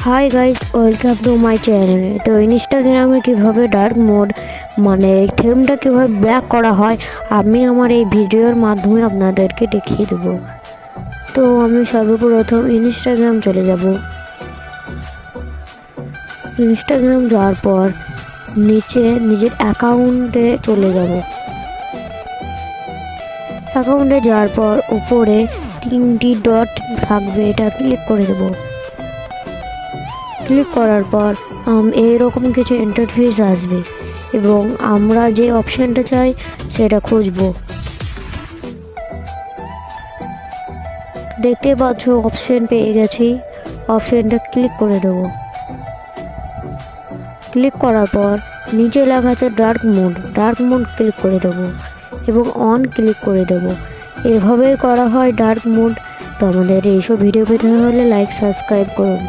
Hi guys, welcome to my চ্যানেলে। তো ইনস্টাগ্রামে কীভাবে ডার্ক মোড মানে থিমটা কীভাবে ব্ল্যাক করা হয় আমি আমার এই ভিডিওর মাধ্যমে আপনাদেরকে দেখিয়ে দেবো। তো আমি সর্বপ্রথম ইনস্টাগ্রাম চলে যাব। ইনস্টাগ্রাম যাওয়ার পর নিচে নিজের অ্যাকাউন্টে চলে যাব। অ্যাকাউন্টে যাওয়ার পর উপরে 3টি ডট থাকবে, এটা ক্লিক করে দেবো। ক্লিক করার পর এইরকম কিছু ইন্টারফেস আসবে এবং আমরা যে অপশানটা চাই সেটা খুঁজব। দেখতে পাচ্ছ অপশান পেয়ে গেছি, অপশানটা ক্লিক করে দেব। ক্লিক করার পর নিচে লেখা আছে ডার্ক মোড ক্লিক করে দেব এবং অন ক্লিক করে দেব। এভাবেই করা হয় ডার্ক মোড। তো আমাদের এইসব ভিডিও পেতে হলে লাইক সাবস্ক্রাইব করুন।